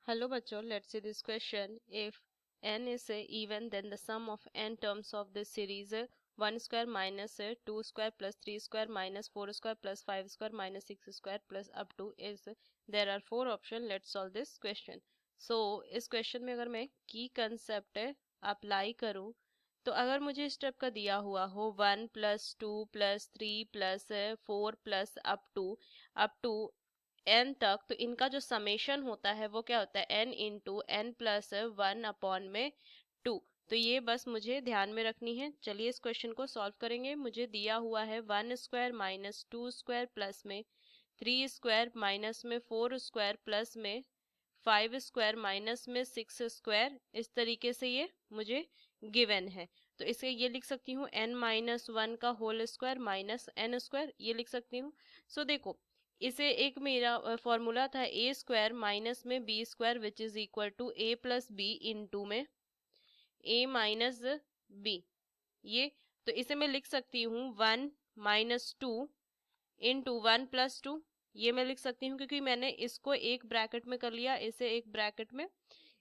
Hello bachcho, let's see this question. If n is even, then the sum of n terms of this series 1 square minus 2 square plus 3 square minus 4 square plus 5 square minus 6 square plus up to is, there are 4 options. Let's solve this question. So इस question में अगर मैं की concept apply करूँ तो अगर मुझे इस टाइप का दिया हुआ हो 1 plus 2 plus 3 plus 4 plus up to N तक, तो इनका जो समेशन होता है वो क्या होता है N into N plus 1 upon में 2। तो ये बस मुझे ध्यान में रखनी है। चलिए इस क्वेश्चन को सॉल्व करेंगे। मुझे दिया हुआ है 1 स्क्वायर माइनस 2 स्क्वायर प्लस में 3 स्क्वायर माइनस में 4 स्क्वायर प्लस में 5 स्क्वायर माइनस में 6 स्क्वायर, इस तरीके से ये मुझे गिवन है। तो इसे ये लिख सकती हूँ n माइनस 1 का whole square minus n square, ये लिख सकती हूँ। सो देखो इसे एक मेरा फॉर्मूला था ए स्क्वायर माइनस में b square which is equal to a plus b into में ए माइनस बी। ये तो इसे मैं लिख सकती हूँ 1 माइनस 2 इंटू 1 प्लस 2, ये मैं लिख सकती हूँ क्योंकि मैंने इसको एक ब्रैकेट में कर लिया, इसे एक ब्रैकेट में,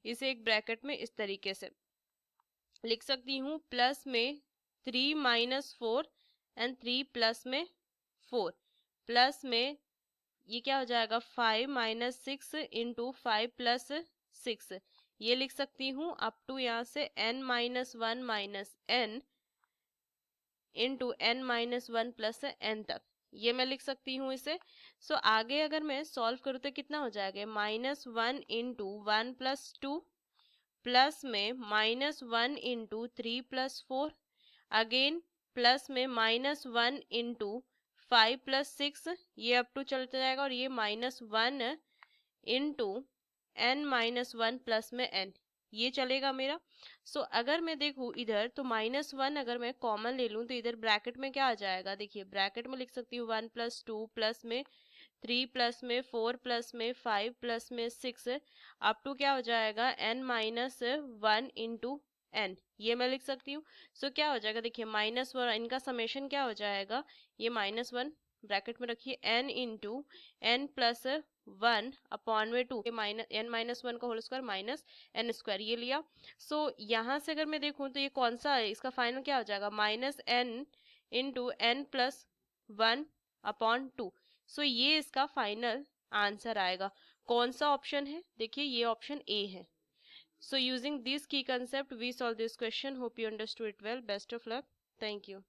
इसे एक ब्रैकेट में, इस तरीके से लिख सकती हूँ। प्लस में 3 माइनस 4 एंड 3 प्लस में 4 प्लस में ये क्या हो जाएगा 5 माइनस 6 इंटू 5 प्लस 6, ये लिख सकती हूँ अप टू यहाँ से n minus 1 minus n into n minus 1 plus n तक, ये मैं लिख सकती हूँ इसे। सो आगे अगर मैं सॉल्व करूँ तो कितना हो जाएगा माइनस 1 इंटू 1 प्लस 2 प्लस में minus 1 into 3 plus 4 again plus में माइनस 1 इंटू 5 प्लस 6, ये अप टू चलता जाएगा और ये minus 1 into n minus 1 plus में n, ये चलेगा मेरा। सो अगर मैं देखूँ इधर तो माइनस 1 अगर मैं कॉमन ले लूँ तो इधर ब्रैकेट में क्या आ जाएगा, देखिए ब्रैकेट में लिख सकती हूँ 1 प्लस 2 प्लस में 3 प्लस में 4 प्लस में 5 प्लस में 6 अप टू क्या हो जाएगा n माइनस 1 इंटू n, ये मैं लिख सकती हूँ। सो क्या हो जाएगा देखिए माइनस 1, इनका समेशन क्या हो जाएगा, ये माइनस 1 ब्रैकेट में रखिए n into N plus 1 upon में 2 माइनस n माइनस 1 का whole square minus n square, ये लिया। सो यहाँ से अगर मैं देखूँ तो ये कौन सा है, इसका फाइनल क्या हो जाएगा minus n into N plus 1 upon 2। So ये इसका फाइनल आंसर आएगा। कौन सा ऑप्शन है, देखिए ये ऑप्शन ए है। So using this key concept we solve this question. Hope you understood it well. Best of luck. Thank you.